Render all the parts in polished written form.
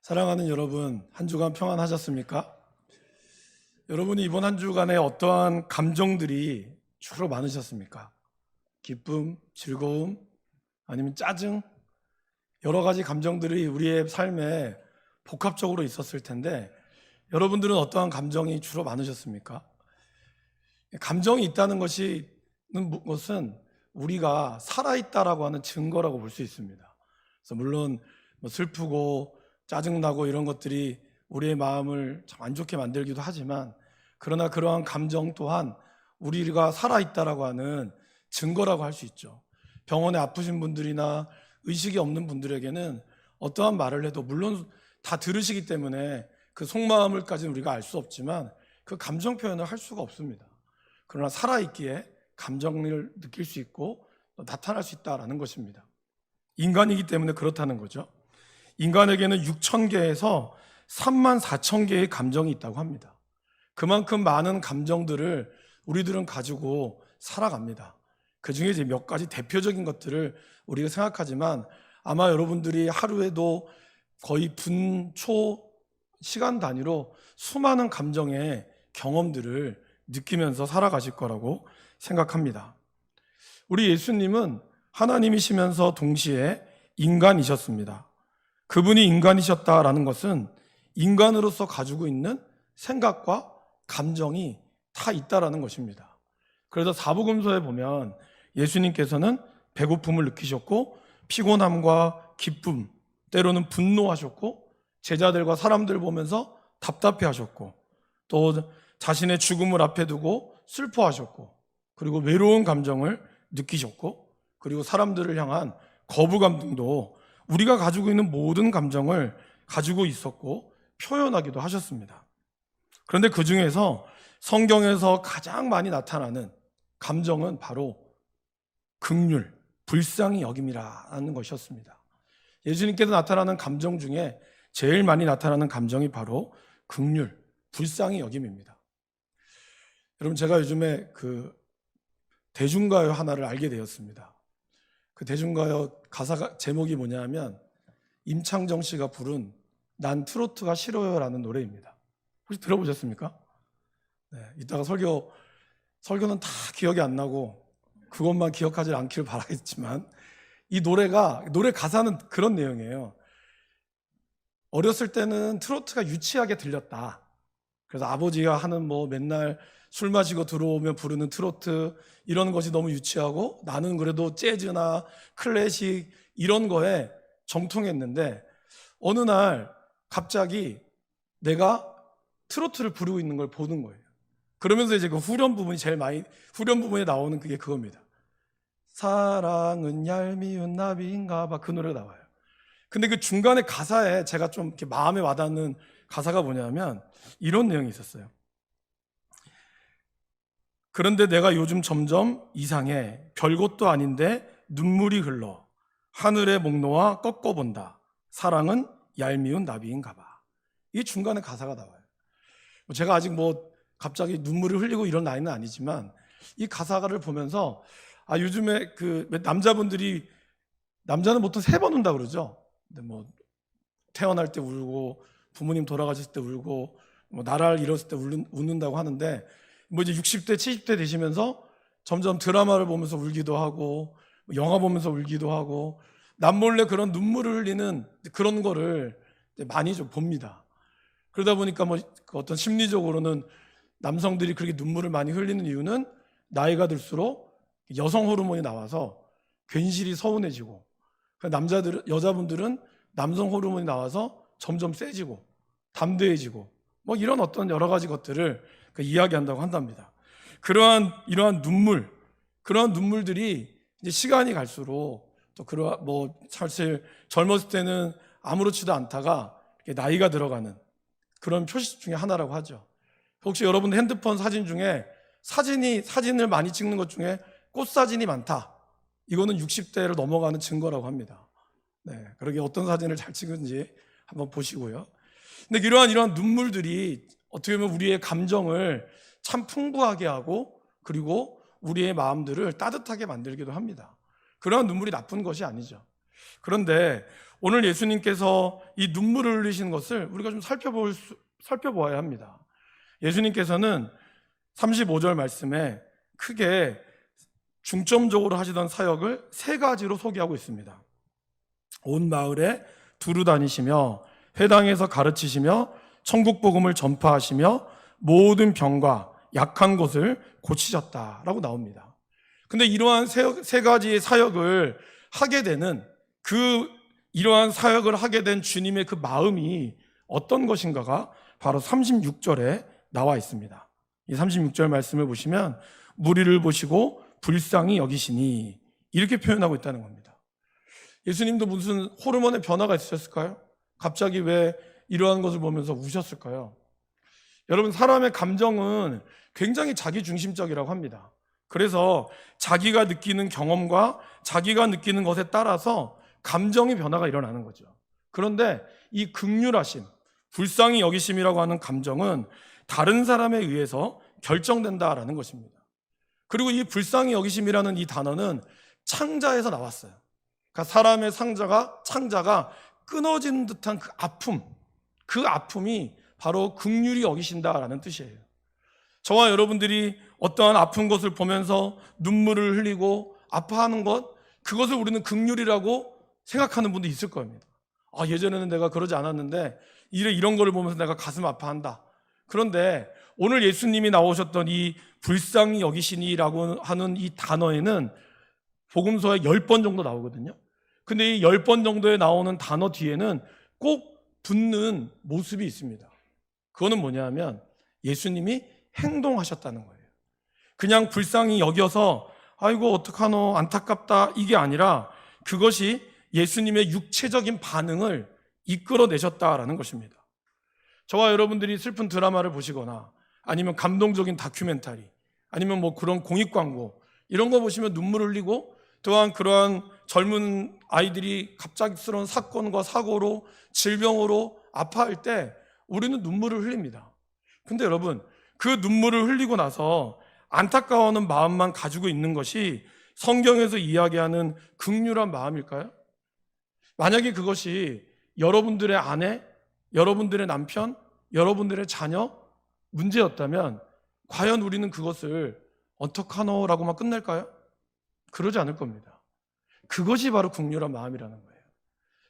사랑하는 여러분, 한 주간 평안하셨습니까? 여러분이 이번 한 주간에 어떠한 감정들이 주로 많으셨습니까? 기쁨, 즐거움, 아니면 짜증? 여러 가지 감정들이 우리의 삶에 복합적으로 있었을 텐데 여러분들은 어떠한 감정이 주로 많으셨습니까? 감정이 있다는 것은 우리가 살아있다라고 하는 증거라고 볼 수 있습니다. 그래서 물론 슬프고 짜증나고 이런 것들이 우리의 마음을 참 안 좋게 만들기도 하지만, 그러나 그러한 감정 또한 우리가 살아있다라고 하는 증거라고 할 수 있죠. 병원에 아프신 분들이나 의식이 없는 분들에게는 어떠한 말을 해도 물론 다 들으시기 때문에 그 속마음을까지는 우리가 알 수 없지만 그 감정 표현을 할 수가 없습니다. 그러나 살아있기에 감정을 느낄 수 있고 또 나타날 수 있다라는 것입니다. 인간이기 때문에 그렇다는 거죠. 인간에게는 6,000개에서 34,000개의 감정이 있다고 합니다. 그만큼 많은 감정들을 우리들은 가지고 살아갑니다. 그 중에 이제 몇 가지 대표적인 것들을 우리가 생각하지만 아마 여러분들이 하루에도 거의 분초 시간 단위로 수많은 감정의 경험들을 느끼면서 살아가실 거라고 생각합니다. 우리 예수님은 하나님이시면서 동시에 인간이셨습니다. 그분이 인간이셨다라는 것은 인간으로서 가지고 있는 생각과 감정이 다 있다라는 것입니다. 그래서 사복음서에 보면 예수님께서는 배고픔을 느끼셨고 피곤함과 기쁨, 때로는 분노하셨고 제자들과 사람들 보면서 답답해하셨고 또 자신의 죽음을 앞에 두고 슬퍼하셨고 그리고 외로운 감정을 느끼셨고 그리고 사람들을 향한 거부감 등도 우리가 가지고 있는 모든 감정을 가지고 있었고 표현하기도 하셨습니다. 그런데 그 중에서 성경에서 가장 많이 나타나는 감정은 바로 긍휼, 불쌍히 여김이라는 것이었습니다. 예수님께서 나타나는 감정 중에 제일 많이 나타나는 감정이 바로 긍휼, 불쌍히 여김입니다. 여러분, 제가 요즘에 그 대중가요 하나를 알게 되었습니다. 그 대중가요 가사가 제목이 뭐냐면 임창정 씨가 부른 난 트로트가 싫어요라는 노래입니다. 혹시 들어보셨습니까? 네, 이따가 설교는 다 기억이 안 나고 그것만 기억하지 않기를 바라겠지만 이 노래 가사는 그런 내용이에요. 어렸을 때는 트로트가 유치하게 들렸다. 그래서 아버지가 하는 맨날 술 마시고 들어오면 부르는 트로트 이런 것이 너무 유치하고 나는 그래도 재즈나 클래식 이런 거에 정통했는데 어느 날 갑자기 내가 트로트를 부르고 있는 걸 보는 거예요. 그러면서 이제 그 후렴 부분에 나오는 그게 그겁니다. 사랑은 얄미운 나비인가 봐, 그 노래가 나와요. 근데 그 중간에 가사에 제가 좀 이렇게 마음에 와닿는 가사가 뭐냐면 이런 내용이 있었어요. 그런데 내가 요즘 점점 이상해. 별것도 아닌데 눈물이 흘러. 하늘의 목 놓아 꺾어본다. 사랑은 얄미운 나비인가 봐. 이 중간에 가사가 나와요. 제가 아직 갑자기 눈물을 흘리고 이런 나이는 아니지만 이 가사를 보면서 요즘에 그 남자는 보통 3번 운다 그러죠. 근데 태어날 때 울고 부모님 돌아가셨을 때 울고 나라를 잃었을 때 웃는다고 하는데 이제 60대 70대 되시면서 점점 드라마를 보면서 울기도 하고 영화 보면서 울기도 하고 남몰래 그런 눈물을 흘리는 그런 거를 많이 좀 봅니다. 그러다 보니까 어떤 심리적으로는 남성들이 그렇게 눈물을 많이 흘리는 이유는 나이가 들수록 여성 호르몬이 나와서 괜시리 서운해지고 여자분들은 남성 호르몬이 나와서 점점 세지고 담대해지고 이런 어떤 여러 가지 것들을 이야기한다고 한답니다. 이러한 그러한 눈물들이 이제 시간이 갈수록 또 사실 젊었을 때는 아무렇지도 않다가 나이가 들어가는 그런 표시 중에 하나라고 하죠. 혹시 여러분 핸드폰 사진 중에 사진을 많이 찍는 것 중에 꽃사진이 많다. 이거는 60대를 넘어가는 증거라고 합니다. 네, 그러게 어떤 사진을 잘 찍은지 한번 보시고요. 근데 이러한 눈물들이 어떻게 보면 우리의 감정을 참 풍부하게 하고 그리고 우리의 마음들을 따뜻하게 만들기도 합니다. 그러한 눈물이 나쁜 것이 아니죠. 그런데 오늘 예수님께서 이 눈물을 흘리신 것을 우리가 좀 살펴보아야 합니다. 예수님께서는 35절 말씀에 크게 중점적으로 하시던 사역을 세 가지로 소개하고 있습니다. 온 마을에 두루 다니시며 회당에서 가르치시며 천국 복음을 전파하시며 모든 병과 약한 곳을 고치셨다라고 나옵니다. 근데 이러한 세 가지의 사역을 하게 되는 이러한 사역을 하게 된 주님의 그 마음이 어떤 것인가가 바로 36절에 나와 있습니다. 이 36절 말씀을 보시면 무리를 보시고 불쌍히 여기시니 이렇게 표현하고 있다는 겁니다. 예수님도 무슨 호르몬의 변화가 있으셨을까요? 갑자기 왜 이러한 것을 보면서 우셨을까요? 여러분, 사람의 감정은 굉장히 자기중심적이라고 합니다. 그래서 자기가 느끼는 경험과 자기가 느끼는 것에 따라서 감정의 변화가 일어나는 거죠. 그런데 이 긍휼하심, 불쌍히 여기심이라고 하는 감정은 다른 사람에 의해서 결정된다라는 것입니다. 그리고 이 불쌍히 여기심이라는 이 단어는 창자에서 나왔어요. 그러니까 사람의 창자가 끊어진 듯한 그 아픔이 바로 긍휼히 여기신다라는 뜻이에요. 저와 여러분들이 어떠한 아픈 것을 보면서 눈물을 흘리고 아파하는 그것을 우리는 긍휼이라고 생각하는 분도 있을 겁니다. 예전에는 내가 그러지 않았는데 이런 거를 보면서 내가 가슴 아파한다. 그런데 오늘 예수님이 나오셨던 이 불쌍히 여기시니라고 하는 이 단어에는 복음서에 10번 정도 나오거든요. 근데 이 10번 정도에 나오는 단어 뒤에는 꼭 붙는 모습이 있습니다. 그거는 뭐냐면 예수님이 행동하셨다는 거예요. 그냥 불쌍히 여겨서 아이고 어떡하노 안타깝다 이게 아니라 그것이 예수님의 육체적인 반응을 이끌어내셨다라는 것입니다. 저와 여러분들이 슬픈 드라마를 보시거나 아니면 감동적인 다큐멘터리 아니면 그런 공익광고 이런 거 보시면 눈물 흘리고 또한 그러한 젊은 아이들이 갑작스러운 사건과 사고로 질병으로 아파할 때 우리는 눈물을 흘립니다. 근데 여러분, 그 눈물을 흘리고 나서 안타까워하는 마음만 가지고 있는 것이 성경에서 이야기하는 긍휼한 마음일까요? 만약에 그것이 여러분들의 아내, 여러분들의 남편, 여러분들의 자녀 문제였다면 과연 우리는 그것을 어떡하노라고만 끝낼까요? 그러지 않을 겁니다. 그것이 바로 긍휼한 마음이라는 거예요.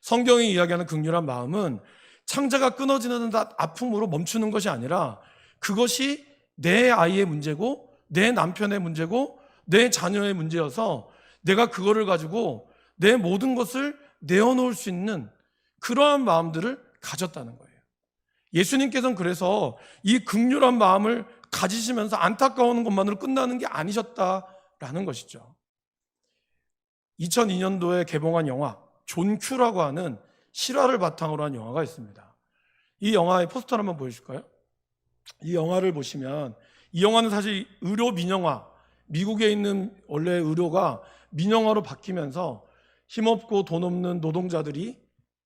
성경이 이야기하는 긍휼한 마음은 창자가 끊어지는 아픔으로 멈추는 것이 아니라 그것이 내 아이의 문제고 내 남편의 문제고 내 자녀의 문제여서 내가 그거를 가지고 내 모든 것을 내어놓을 수 있는 그러한 마음들을 가졌다는 거예요. 예수님께서는 그래서 이 긍휼한 마음을 가지시면서 안타까워하는 것만으로 끝나는 게 아니셨다라는 것이죠. 2002년도에 개봉한 영화 존 큐라고 하는 실화를 바탕으로 한 영화가 있습니다. 이 영화의 포스터를 한번 보여줄까요? 이 영화를 보시면 이 영화는 사실 의료 민영화, 미국에 있는 원래 의료가 민영화로 바뀌면서 힘없고 돈 없는 노동자들이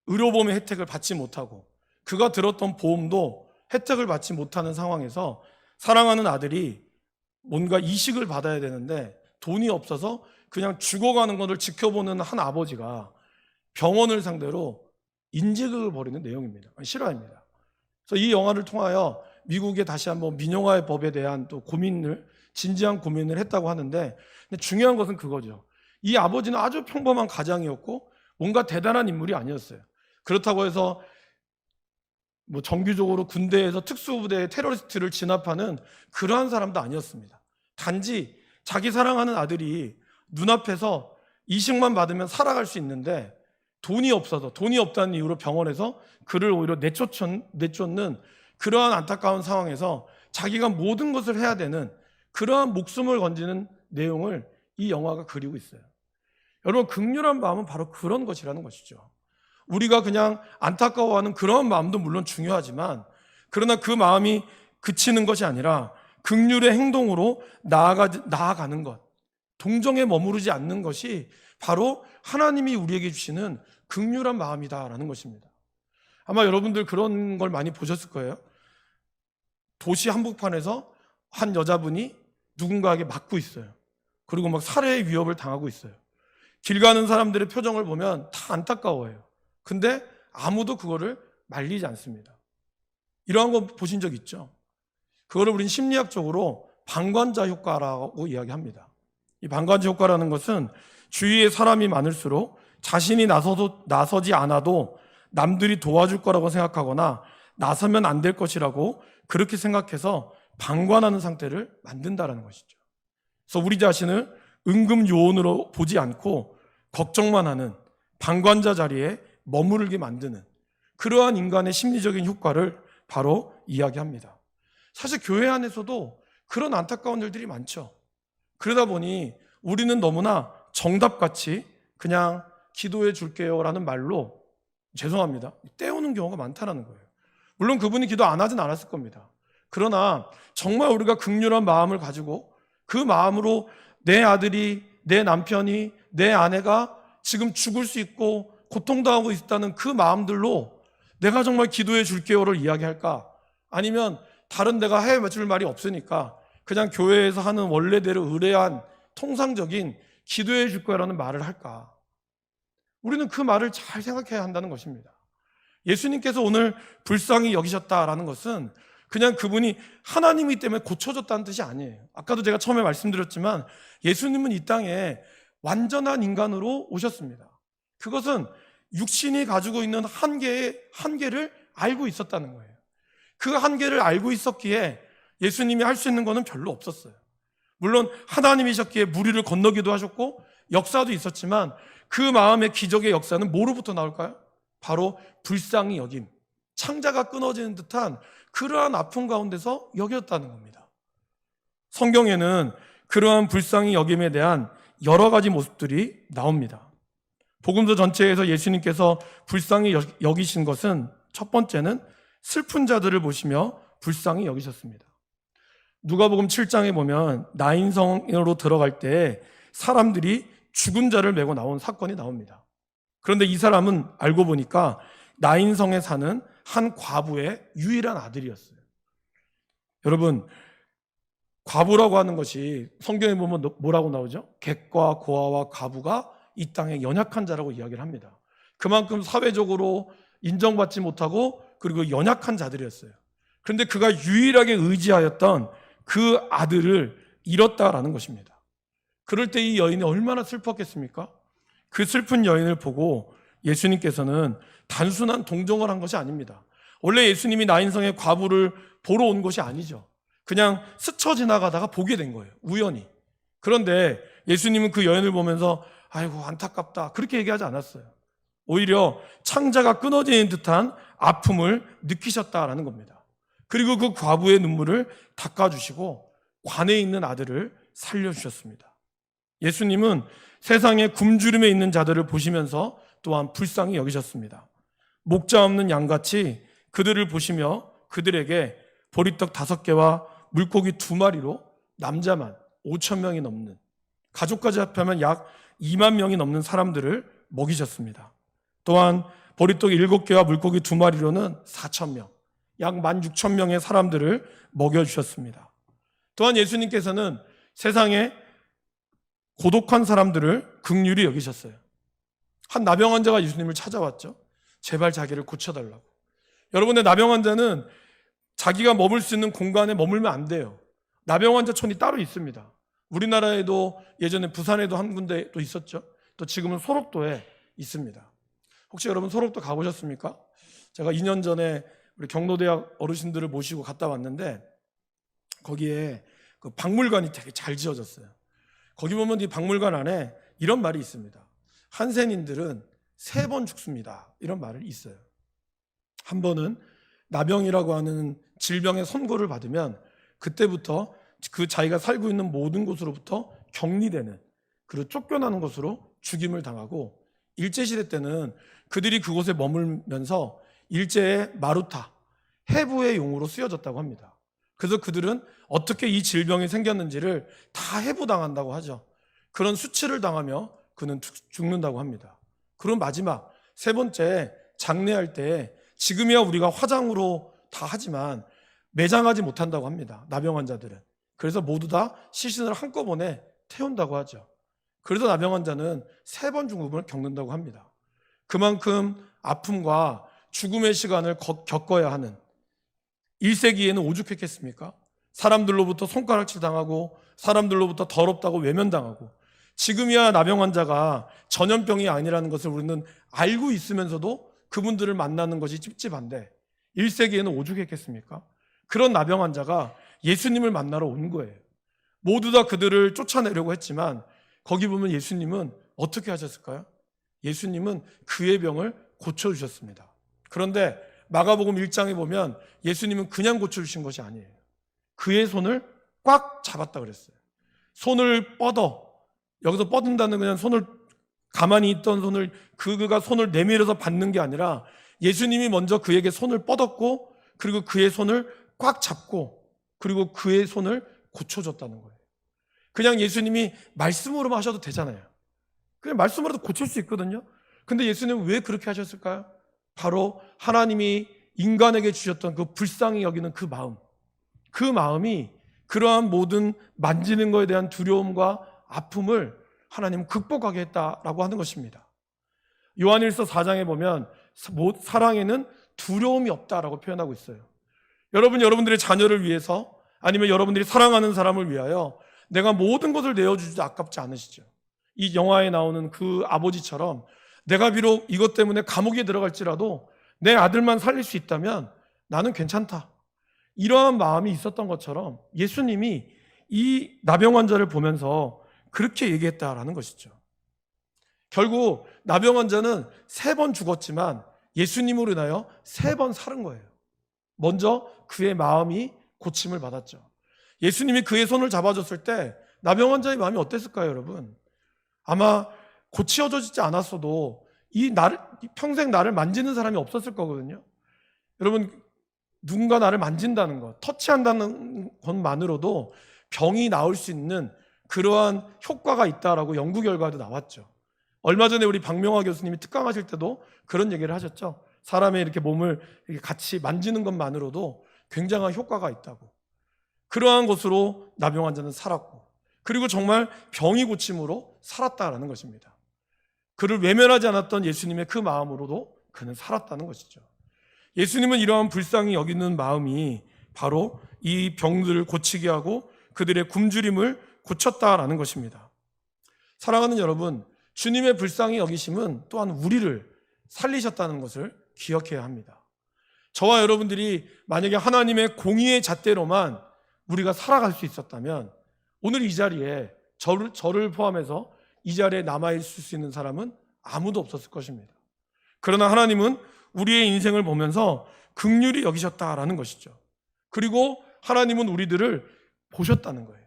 의료보험의 혜택을 받지 못하고 그가 들었던 보험도 혜택을 받지 못하는 상황에서 사랑하는 아들이 뭔가 이식을 받아야 되는데 돈이 없어서 그냥 죽어가는 것을 지켜보는 한 아버지가 병원을 상대로 인질극을 벌이는 내용입니다. 실화입니다. 그래서 이 영화를 통하여 미국에 다시 한번 민영화의 법에 대한 또 진지한 고민을 했다고 하는데 근데 중요한 것은 그거죠. 이 아버지는 아주 평범한 가장이었고 뭔가 대단한 인물이 아니었어요. 그렇다고 해서 정규적으로 군대에서 특수부대의 테러리스트를 진압하는 그러한 사람도 아니었습니다. 단지 자기 사랑하는 아들이 눈앞에서 이식만 받으면 살아갈 수 있는데 돈이 없다는 이유로 병원에서 그를 오히려 내쫓는 그러한 안타까운 상황에서 자기가 모든 것을 해야 되는 그러한 목숨을 건지는 내용을 이 영화가 그리고 있어요. 여러분, 긍휼한 마음은 바로 그런 것이라는 것이죠. 우리가 그냥 안타까워하는 그런 마음도 물론 중요하지만 그러나 그 마음이 그치는 것이 아니라 긍휼의 행동으로 나아가는 것, 동정에 머무르지 않는 것이 바로 하나님이 우리에게 주시는 긍휼한 마음이다라는 것입니다. 아마 여러분들 그런 걸 많이 보셨을 거예요. 도시 한복판에서 한 여자분이 누군가에게 맞고 있어요. 그리고 살해의 위협을 당하고 있어요. 길 가는 사람들의 표정을 보면 다 안타까워해요. 근데 아무도 그거를 말리지 않습니다. 이러한 거 보신 적 있죠? 그거를 우린 심리학적으로 방관자 효과라고 이야기합니다. 이 방관자 효과라는 것은 주위에 사람이 많을수록 자신이 나서지 않아도 남들이 도와줄 거라고 생각하거나 나서면 안 될 것이라고 그렇게 생각해서 방관하는 상태를 만든다는 것이죠. 그래서 우리 자신을 응급 요원으로 보지 않고 걱정만 하는 방관자 자리에 머무르게 만드는 그러한 인간의 심리적인 효과를 바로 이야기합니다. 사실 교회 안에서도 그런 안타까운 일들이 많죠. 그러다 보니 우리는 너무나 정답같이 그냥 기도해 줄게요 라는 말로 죄송합니다, 때우는 경우가 많다는 거예요. 물론 그분이 기도 안 하진 않았을 겁니다. 그러나 정말 우리가 긍휼한 마음을 가지고 그 마음으로 내 아들이, 내 남편이, 내 아내가 지금 죽을 수 있고 고통당하고 있다는 그 마음들로 내가 정말 기도해 줄게요를 이야기할까? 아니면 다른 데가 해줄 말이 없으니까 그냥 교회에서 하는 원래대로 의뢰한 통상적인 기도해 줄 거라는 말을 할까? 우리는 그 말을 잘 생각해야 한다는 것입니다. 예수님께서 오늘 불쌍히 여기셨다라는 것은 그냥 그분이 하나님이기 때문에 고쳐졌다는 뜻이 아니에요. 아까도 제가 처음에 말씀드렸지만 예수님은 이 땅에 완전한 인간으로 오셨습니다. 그것은 육신이 가지고 있는 한계를 알고 있었다는 거예요. 그 한계를 알고 있었기에 예수님이 할 수 있는 것은 별로 없었어요. 물론 하나님이셨기에 무리를 건너기도 하셨고 역사도 있었지만 그 마음의 기적의 역사는 뭐로부터 나올까요? 바로 불쌍히 여김, 창자가 끊어지는 듯한 그러한 아픔 가운데서 여겼다는 겁니다. 성경에는 그러한 불쌍히 여김에 대한 여러 가지 모습들이 나옵니다. 복음서 전체에서 예수님께서 불쌍히 여기신 것은 첫 번째는 슬픈 자들을 보시며 불쌍히 여기셨습니다. 누가복음 7장에 보면 나인성으로 들어갈 때 사람들이 죽은 자를 메고 나온 사건이 나옵니다. 그런데 이 사람은 알고 보니까 나인성에 사는 한 과부의 유일한 아들이었어요. 여러분, 과부라고 하는 것이 성경에 보면 뭐라고 나오죠? 객과 고아와 과부가 이 땅의 연약한 자라고 이야기를 합니다. 그만큼 사회적으로 인정받지 못하고 그리고 연약한 자들이었어요. 그런데 그가 유일하게 의지하였던 그 아들을 잃었다라는 것입니다. 그럴 때 이 여인이 얼마나 슬펐겠습니까? 그 슬픈 여인을 보고 예수님께서는 단순한 동정을 한 것이 아닙니다. 원래 예수님이 나인성의 과부를 보러 온 것이 아니죠. 그냥 스쳐 지나가다가 보게 된 거예요, 우연히. 그런데 예수님은 그 여인을 보면서 아이고 안타깝다 그렇게 얘기하지 않았어요. 오히려 창자가 끊어지는 듯한 아픔을 느끼셨다라는 겁니다. 그리고 그 과부의 눈물을 닦아주시고 관에 있는 아들을 살려주셨습니다. 예수님은 세상의 굶주림에 있는 자들을 보시면서 또한 불쌍히 여기셨습니다. 목자 없는 양같이 그들을 보시며 그들에게 보리떡 5개와 물고기 2마리로 남자만 5,000명이 넘는, 가족까지 합하면 약 2만 명이 넘는 사람들을 먹이셨습니다. 또한 보리떡 7개와 물고기 2마리로는 4,000명, 약 16,000명의 사람들을 먹여주셨습니다. 또한 예수님께서는 세상에 고독한 사람들을 긍휼히 여기셨어요. 한 나병 환자가 예수님을 찾아왔죠. 제발 자기를 고쳐달라고. 여러분의 나병 환자는 자기가 머물 수 있는 공간에 머물면 안 돼요. 나병 환자촌이 따로 있습니다. 우리나라에도 예전에 부산에도 한 군데 또 있었죠. 또 지금은 소록도에 있습니다. 혹시 여러분 소록도 가보셨습니까? 제가 2년 전에 우리 경로대학 어르신들을 모시고 갔다 왔는데 거기에 그 박물관이 되게 잘 지어졌어요. 거기 보면 이 박물관 안에 이런 말이 있습니다. 한센인들은 3번 죽습니다. 이런 말이 있어요. 한 번은 나병이라고 하는 질병의 선고를 받으면 그때부터 그 자기가 살고 있는 모든 곳으로부터 격리되는, 그리고 쫓겨나는 것으로 죽임을 당하고, 일제시대 때는 그들이 그곳에 머물면서 일제의 마루타, 해부의 용으로 쓰여졌다고 합니다. 그래서 그들은 어떻게 이 질병이 생겼는지를 다 해부당한다고 하죠. 그런 수치를 당하며 그는 죽는다고 합니다. 그럼 마지막 3번째 장례할 때 지금이야 우리가 화장으로 다 하지만 매장하지 못한다고 합니다. 나병 환자들은. 그래서 모두 다 시신을 한꺼번에 태운다고 하죠. 그래서 나병 환자는 3번 죽음을 겪는다고 합니다. 그만큼 아픔과 죽음의 시간을 겪어야 하는 1세기에는 오죽했겠습니까? 사람들로부터 손가락질 당하고 사람들로부터 더럽다고 외면당하고 지금이야 나병 환자가 전염병이 아니라는 것을 우리는 알고 있으면서도 그분들을 만나는 것이 찝찝한데 1세기에는 오죽했겠습니까? 그런 나병 환자가 예수님을 만나러 온 거예요. 모두 다 그들을 쫓아내려고 했지만 거기 보면 예수님은 어떻게 하셨을까요? 예수님은 그의 병을 고쳐주셨습니다. 그런데 마가복음 1장에 보면 예수님은 그냥 고쳐주신 것이 아니에요. 그의 손을 꽉 잡았다 그랬어요. 손을 뻗어, 여기서 뻗은다는 그냥 손을 가만히 있던 손을 그가 손을 내밀어서 받는 게 아니라 예수님이 먼저 그에게 손을 뻗었고 그리고 그의 손을 꽉 잡고 그리고 그의 손을 고쳐줬다는 거예요. 그냥 예수님이 말씀으로만 하셔도 되잖아요. 그냥 말씀으로도 고칠 수 있거든요. 근데 예수님은 왜 그렇게 하셨을까요? 바로 하나님이 인간에게 주셨던 그 불쌍히 여기는 그 마음이 그러한 모든 만지는 것에 대한 두려움과 아픔을 하나님은 극복하게 했다라고 하는 것입니다. 요한일서 4장에 보면 사랑에는 두려움이 없다라고 표현하고 있어요. 여러분들의 자녀를 위해서 아니면 여러분들이 사랑하는 사람을 위하여 내가 모든 것을 내어주지도 아깝지 않으시죠? 이 영화에 나오는 그 아버지처럼 내가 비록 이것 때문에 감옥에 들어갈지라도 내 아들만 살릴 수 있다면 나는 괜찮다. 이러한 마음이 있었던 것처럼 예수님이 이 나병 환자를 보면서 그렇게 얘기했다라는 것이죠. 결국 나병 환자는 3번 죽었지만 예수님으로 인하여 3번 살은 거예요. 먼저 그의 마음이 고침을 받았죠. 예수님이 그의 손을 잡아줬을 때 나병 환자의 마음이 어땠을까요, 여러분? 아마 고치어지지 않았어도 평생 나를 만지는 사람이 없었을 거거든요. 여러분, 누군가 나를 만진다는 것, 터치한다는 것만으로도 병이 나을 수 있는 그러한 효과가 있다라고 연구 결과도 나왔죠. 얼마 전에 우리 박명화 교수님이 특강하실 때도 그런 얘기를 하셨죠. 사람의 이렇게 몸을 이렇게 같이 만지는 것만으로도 굉장한 효과가 있다고. 그러한 것으로 나병 환자는 살았고, 그리고 정말 병이 고침으로 살았다라는 것입니다. 그를 외면하지 않았던 예수님의 그 마음으로도 그는 살았다는 것이죠. 예수님은 이러한 불쌍히 여기는 마음이 바로 이 병들을 고치게 하고 그들의 굶주림을 고쳤다라는 것입니다. 사랑하는 여러분, 주님의 불쌍히 여기심은 또한 우리를 살리셨다는 것을 기억해야 합니다. 저와 여러분들이 만약에 하나님의 공의의 잣대로만 우리가 살아갈 수 있었다면 오늘 이 자리에 저를 포함해서 이 자리에 남아있을 수 있는 사람은 아무도 없었을 것입니다. 그러나 하나님은 우리의 인생을 보면서 긍휼히 여기셨다라는 것이죠. 그리고 하나님은 우리들을 보셨다는 거예요.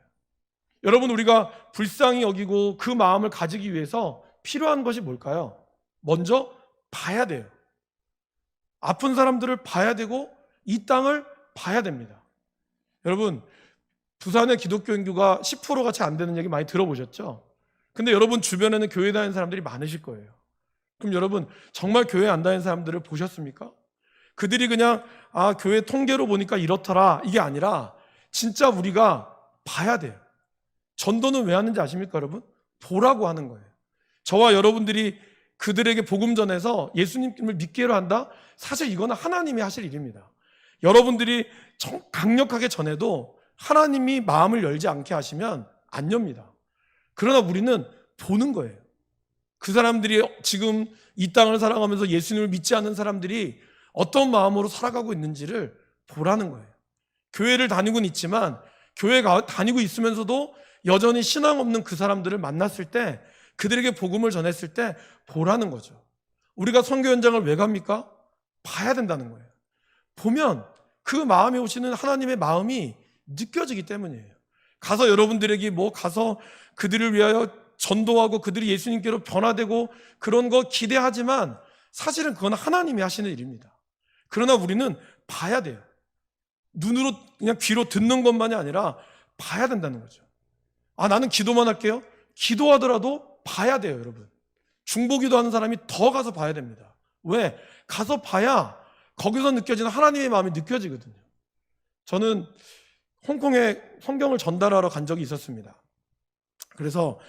여러분, 우리가 불쌍히 여기고 그 마음을 가지기 위해서 필요한 것이 뭘까요? 먼저 봐야 돼요. 아픈 사람들을 봐야 되고 이 땅을 봐야 됩니다. 여러분, 부산의 기독교 인구가 10%가 채 안 되는 얘기 많이 들어보셨죠? 근데 여러분 주변에는 교회 다니는 사람들이 많으실 거예요. 그럼 여러분 정말 교회 안 다니는 사람들을 보셨습니까? 그들이 그냥 교회 통계로 보니까 이렇더라 이게 아니라 진짜 우리가 봐야 돼요. 전도는 왜 하는지 아십니까, 여러분? 보라고 하는 거예요. 저와 여러분들이 그들에게 복음 전해서 예수님을 믿기로 한다? 사실 이거는 하나님이 하실 일입니다. 여러분들이 강력하게 전해도 하나님이 마음을 열지 않게 하시면 안 엽니다. 그러나 우리는 보는 거예요. 그 사람들이 지금 이 땅을 살아가면서 예수님을 믿지 않는 사람들이 어떤 마음으로 살아가고 있는지를 보라는 거예요. 교회를 다니고는 있지만 교회가 다니고 있으면서도 여전히 신앙 없는 그 사람들을 만났을 때 그들에게 복음을 전했을 때 보라는 거죠. 우리가 선교 현장을 왜 갑니까? 봐야 된다는 거예요. 보면 그 마음에 오시는 하나님의 마음이 느껴지기 때문이에요. 가서 여러분들에게 가서 그들을 위하여 전도하고 그들이 예수님께로 변화되고 그런 거 기대하지만 사실은 그건 하나님이 하시는 일입니다. 그러나 우리는 봐야 돼요. 눈으로 그냥 귀로 듣는 것만이 아니라 봐야 된다는 거죠. 나는 기도만 할게요. 기도하더라도 봐야 돼요, 여러분. 중보기도 하는 사람이 더 가서 봐야 됩니다. 왜? 가서 봐야 거기서 느껴지는 하나님의 마음이 느껴지거든요. 저는 홍콩에 성경을 전달하러 간 적이 있었습니다. 그래서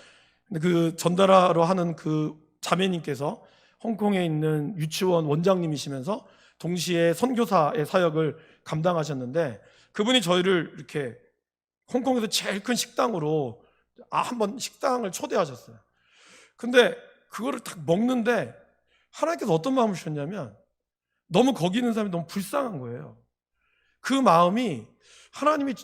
그 전달하러 하는 그 자매님께서 홍콩에 있는 유치원 원장님이시면서 동시에 선교사의 사역을 감당하셨는데, 그분이 저희를 이렇게 홍콩에서 제일 큰 식당으로 한번 식당을 초대하셨어요. 근데 그거를 딱 먹는데 하나님께서 어떤 마음을 주셨냐면, 너무 거기 있는 사람이 너무 불쌍한 거예요. 그 마음이, 하나님이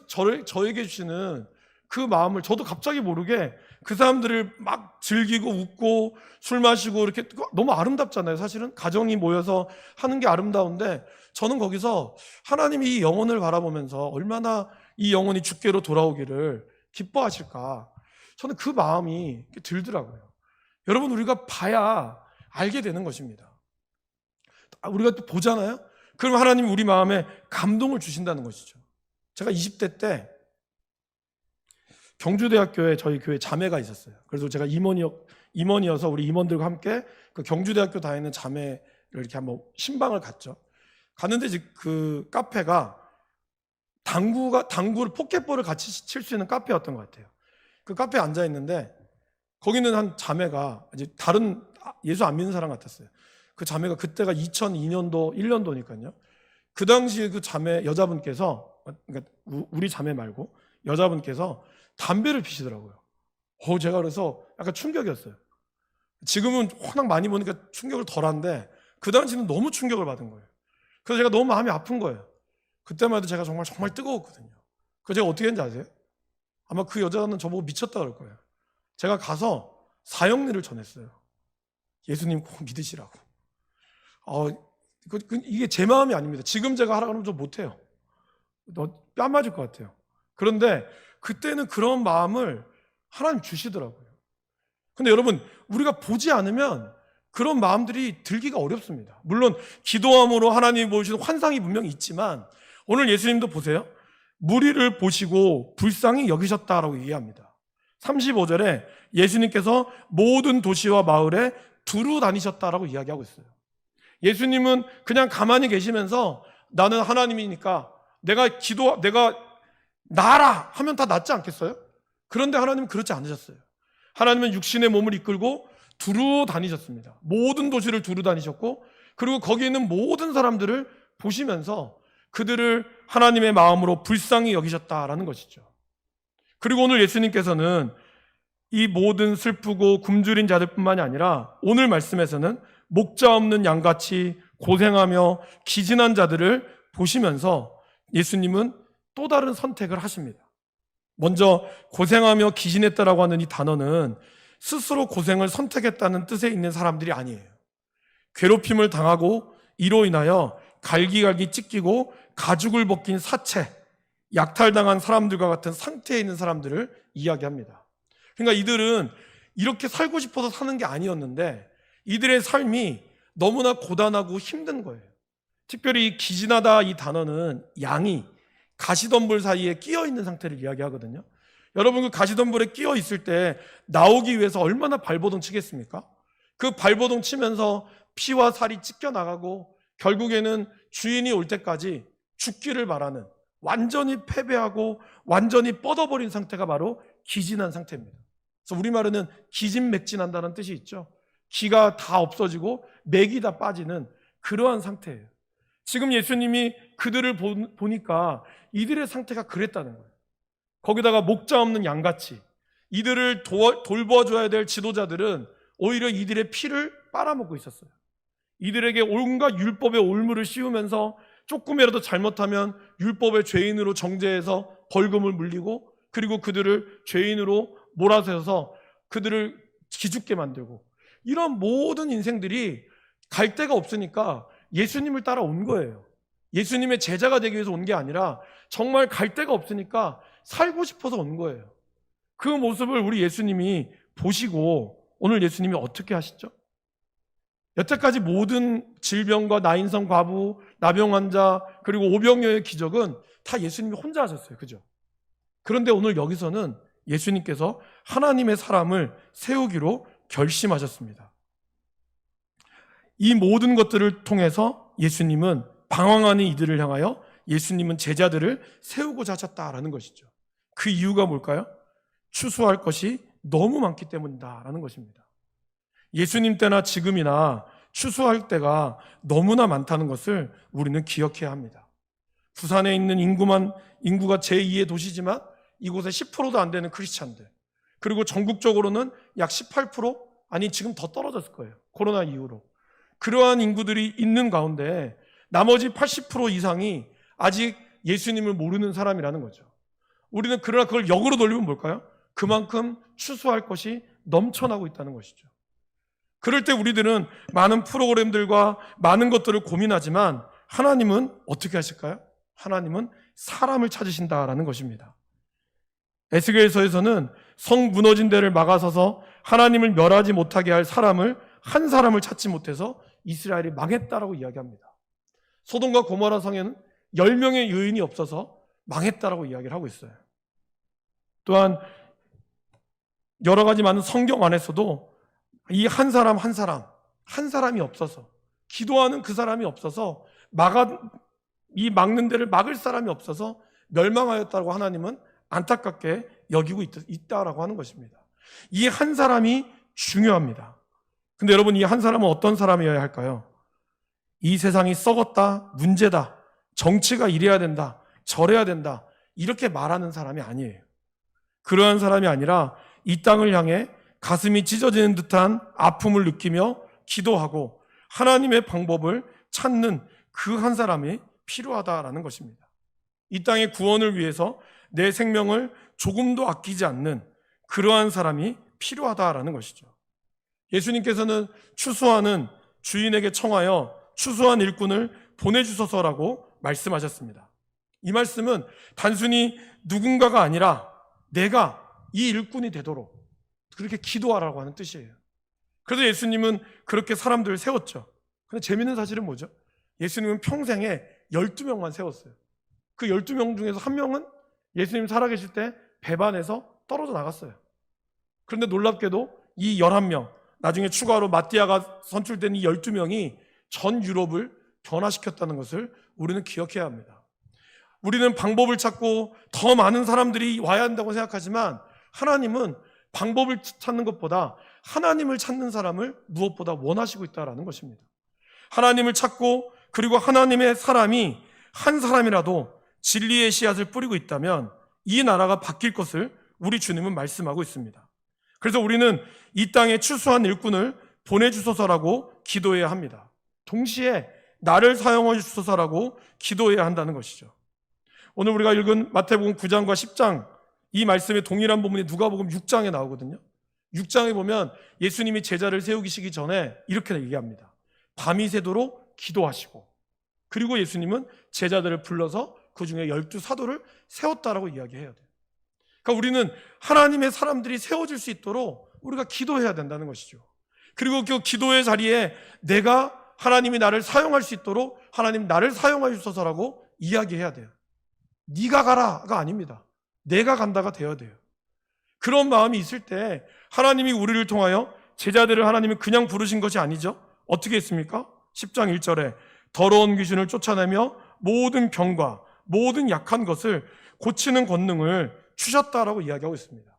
저에게 주시는 그 마음을 저도 갑자기 모르게, 그 사람들을 막 즐기고 웃고 술 마시고 이렇게 너무 아름답잖아요. 사실은 가정이 모여서 하는 게 아름다운데, 저는 거기서 하나님이 이 영혼을 바라보면서 얼마나 이 영혼이 주께로 돌아오기를 기뻐하실까, 저는 그 마음이 들더라고요. 여러분, 우리가 봐야 알게 되는 것입니다. 우리가 또 보잖아요. 그럼 하나님이 우리 마음에 감동을 주신다는 것이죠. 제가 20대 때 경주대학교에 저희 교회 자매가 있었어요. 그래서 제가 임원이어서 우리 임원들과 함께 그 경주대학교 다니는 자매를 이렇게 한번 신방을 갔죠. 갔는데 이제 그 카페가 당구를, 포켓볼을 같이 칠 수 있는 카페였던 것 같아요. 그 카페에 앉아 있는데 거기는 한 자매가 이제 다른 예수 안 믿는 사람 같았어요. 그 자매가, 그때가 2002년도 1년도니까요. 그 당시에 그 자매 여자분께서, 그러니까 우리 자매 말고 여자분께서 담배를 피시더라고요. 제가 그래서 약간 충격이었어요. 지금은 워낙 많이 보니까 충격을 덜한데 그 당시는 너무 충격을 받은 거예요. 그래서 제가 너무 마음이 아픈 거예요. 그때만 해도 제가 정말 뜨거웠거든요. 그래서 제가 어떻게 했는지 아세요? 아마 그 여자는 저보고 미쳤다 그럴 거예요. 제가 가서 사형리를 전했어요. 예수님 꼭 믿으시라고. 이게 제 마음이 아닙니다. 지금 제가 하라고 하면 좀 못해요. 뺨 맞을 것 같아요. 그런데 그때는 그런 마음을 하나님 주시더라고요. 근데 여러분, 우리가 보지 않으면 그런 마음들이 들기가 어렵습니다. 물론 기도함으로 하나님이 보여주시는 환상이 분명히 있지만, 오늘 예수님도 보세요. 무리를 보시고 불쌍히 여기셨다라고 얘기합니다. 35절에 예수님께서 모든 도시와 마을에 두루 다니셨다라고 이야기하고 있어요. 예수님은 그냥 가만히 계시면서 나는 하나님이니까 내가 나라 하면 다 낫지 않겠어요? 그런데 하나님은 그렇지 않으셨어요. 하나님은 육신의 몸을 이끌고 두루 다니셨습니다. 모든 도시를 두루 다니셨고, 그리고 거기 있는 모든 사람들을 보시면서 그들을 하나님의 마음으로 불쌍히 여기셨다라는 것이죠. 그리고 오늘 예수님께서는 이 모든 슬프고 굶주린 자들뿐만이 아니라 오늘 말씀에서는 목자 없는 양같이 고생하며 기진한 자들을 보시면서 예수님은 또 다른 선택을 하십니다. 먼저 고생하며 기진했다라고 하는 이 단어는 스스로 고생을 선택했다는 뜻에 있는 사람들이 아니에요. 괴롭힘을 당하고 이로 인하여 갈기갈기 찢기고 가죽을 벗긴 사체, 약탈당한 사람들과 같은 상태에 있는 사람들을 이야기합니다. 그러니까 이들은 이렇게 살고 싶어서 사는 게 아니었는데 이들의 삶이 너무나 고단하고 힘든 거예요. 특별히 이 기진하다 이 단어는 양이 가시덤불 사이에 끼어 있는 상태를 이야기하거든요. 여러분, 그 가시덤불에 끼어 있을 때 나오기 위해서 얼마나 발버둥 치겠습니까? 그 발버둥 치면서 피와 살이 찢겨 나가고 결국에는 주인이 올 때까지 죽기를 바라는, 완전히 패배하고 완전히 뻗어버린 상태가 바로 기진한 상태입니다. 그래서 우리말에는 기진맥진한다는 뜻이 있죠. 기가 다 없어지고 맥이 다 빠지는 그러한 상태예요. 지금 예수님이 그들을 보니까 이들의 상태가 그랬다는 거예요. 거기다가 목자 없는 양같이 이들을 돌봐줘야 될 지도자들은 오히려 이들의 피를 빨아먹고 있었어요. 이들에게 온갖 율법의 올무를 씌우면서 조금이라도 잘못하면 율법의 죄인으로 정죄해서 벌금을 물리고, 그리고 그들을 죄인으로 몰아세워서 그들을 기죽게 만들고, 이런 모든 인생들이 갈 데가 없으니까 예수님을 따라온 거예요. 예수님의 제자가 되기 위해서 온 게 아니라 정말 갈 데가 없으니까 살고 싶어서 온 거예요. 그 모습을 우리 예수님이 보시고 오늘 예수님이 어떻게 하시죠? 여태까지 모든 질병과 나인성 과부, 나병 환자, 그리고 오병이어의 기적은 다 예수님이 혼자 하셨어요. 그죠? 그런데 오늘 여기서는 예수님께서 하나님의 사람을 세우기로 결심하셨습니다. 이 모든 것들을 통해서 예수님은 방황하는 이들을 향하여 예수님은 제자들을 세우고자 하셨다라는 것이죠. 그 이유가 뭘까요? 추수할 것이 너무 많기 때문이다라는 것입니다. 예수님 때나 지금이나 추수할 때가 너무나 많다는 것을 우리는 기억해야 합니다. 부산에 있는 인구가 제2의 도시지만 이곳에 10%도 안 되는 크리스찬들, 그리고 전국적으로는 약 18%, 아니 지금 더 떨어졌을 거예요. 코로나 이후로. 그러한 인구들이 있는 가운데 나머지 80% 이상이 아직 예수님을 모르는 사람이라는 거죠. 우리는 그러나 그걸 역으로 돌리면 뭘까요? 그만큼 추수할 것이 넘쳐나고 있다는 것이죠. 그럴 때 우리들은 많은 프로그램들과 많은 것들을 고민하지만 하나님은 어떻게 하실까요? 하나님은 사람을 찾으신다라는 것입니다. 에스겔서에서는 성 무너진 데를 막아서서 하나님을 멸하지 못하게 할 한 사람을 찾지 못해서 이스라엘이 망했다라고 이야기합니다. 소돔과 고모라 성에는 10명의 여인이 없어서 망했다라고 이야기를 하고 있어요. 또한 여러 가지 많은 성경 안에서도 이 한 사람이 없어서, 기도하는 그 사람이 없어서, 막는 데를 막을 사람이 없어서 멸망하였다고 하나님은 안타깝게 여기고 있다라고 하는 것입니다. 이 한 사람이 중요합니다. 근데 여러분, 이 한 사람은 어떤 사람이어야 할까요? 이 세상이 썩었다, 문제다, 정치가 이래야 된다, 저래야 된다, 이렇게 말하는 사람이 아니에요. 그러한 사람이 아니라 이 땅을 향해 가슴이 찢어지는 듯한 아픔을 느끼며 기도하고 하나님의 방법을 찾는 그 한 사람이 필요하다라는 것입니다. 이 땅의 구원을 위해서 내 생명을 조금도 아끼지 않는 그러한 사람이 필요하다라는 것이죠. 예수님께서는 추수하는 주인에게 청하여 추수한 일꾼을 보내주소서라고 말씀하셨습니다. 이 말씀은 단순히 누군가가 아니라 내가 이 일꾼이 되도록 그렇게 기도하라고 하는 뜻이에요. 그래서 예수님은 그렇게 사람들을 세웠죠. 근데 재밌는 사실은 뭐죠? 예수님은 평생에 12명만 세웠어요. 그 12명 중에서 한 명은 예수님 살아계실 때 배반해서 떨어져 나갔어요. 그런데 놀랍게도 이 11명, 나중에 추가로 마띠아가 선출된 이 12명이 전 유럽을 변화시켰다는 것을 우리는 기억해야 합니다. 우리는 방법을 찾고 더 많은 사람들이 와야 한다고 생각하지만 하나님은 방법을 찾는 것보다 하나님을 찾는 사람을 무엇보다 원하시고 있다는 것입니다. 하나님을 찾고 그리고 하나님의 사람이 한 사람이라도 진리의 씨앗을 뿌리고 있다면 이 나라가 바뀔 것을 우리 주님은 말씀하고 있습니다. 그래서 우리는 이 땅에 추수한 일꾼을 보내주소서라고 기도해야 합니다. 동시에 나를 사용해 주소서라고 기도해야 한다는 것이죠. 오늘 우리가 읽은 마태복음 9장과 10장, 이 말씀의 동일한 부분이 누가복음 6장에 나오거든요. 6장에 보면 예수님이 제자를 세우시기 전에 이렇게 얘기합니다. 밤이 새도록 기도하시고, 그리고 예수님은 제자들을 불러서 그 중에 12사도를 세웠다라고 이야기해야 돼요. 그러니까 우리는 하나님의 사람들이 세워질 수 있도록 우리가 기도해야 된다는 것이죠. 그리고 그 기도의 자리에 내가 하나님이 나를 사용할 수 있도록 하나님 나를 사용해 주소서라고 이야기해야 돼요. 네가 가라가 아닙니다. 내가 간다가 되어야 돼요. 그런 마음이 있을 때 하나님이 우리를 통하여 제자들을 하나님이 그냥 부르신 것이 아니죠. 어떻게 했습니까? 10장 1절에 더러운 귀신을 쫓아내며 모든 병과 모든 약한 것을 고치는 권능을 주셨다라고 이야기하고 있습니다.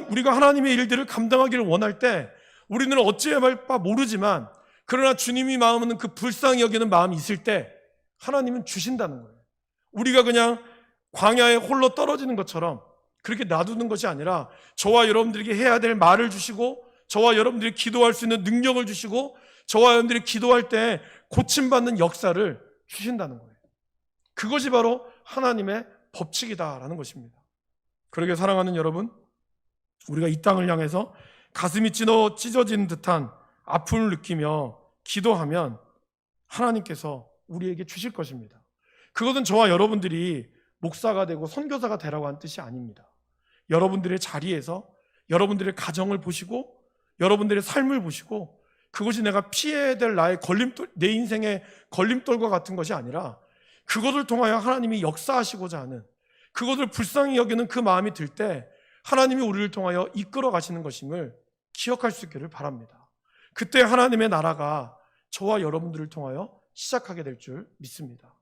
우리가 하나님의 일들을 감당하기를 원할 때 우리는 어찌해야 할 바 모르지만, 그러나 주님이 마음은 그 불쌍히 여기는 마음이 있을 때 하나님은 주신다는 거예요. 우리가 그냥 광야에 홀로 떨어지는 것처럼 그렇게 놔두는 것이 아니라 저와 여러분들에게 해야 될 말을 주시고, 저와 여러분들이 기도할 수 있는 능력을 주시고, 저와 여러분들이 기도할 때 고침받는 역사를 주신다는 거예요. 그것이 바로 하나님의 법칙이다라는 것입니다. 그러게 사랑하는 여러분, 우리가 이 땅을 향해서 가슴이 찢어진 듯한 아픔을 느끼며 기도하면 하나님께서 우리에게 주실 것입니다. 그것은 저와 여러분들이 목사가 되고 선교사가 되라고 한 뜻이 아닙니다. 여러분들의 자리에서 여러분들의 가정을 보시고 여러분들의 삶을 보시고, 그것이 내가 피해야 될 내 인생의 걸림돌과 같은 것이 아니라 그것을 통하여 하나님이 역사하시고자 하는, 그것을 불쌍히 여기는 그 마음이 들 때 하나님이 우리를 통하여 이끌어 가시는 것임을 기억할 수 있기를 바랍니다. 그때 하나님의 나라가 저와 여러분들을 통하여 시작하게 될 줄 믿습니다.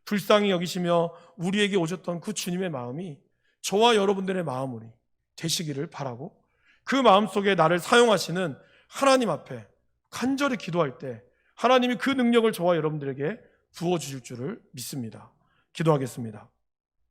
불쌍히 여기시며 우리에게 오셨던 그 주님의 마음이 저와 여러분들의 마음으로 되시기를 바라고, 그 마음 속에 나를 사용하시는 하나님 앞에 간절히 기도할 때 하나님이 그 능력을 저와 여러분들에게 부어주실 줄을 믿습니다. 기도하겠습니다.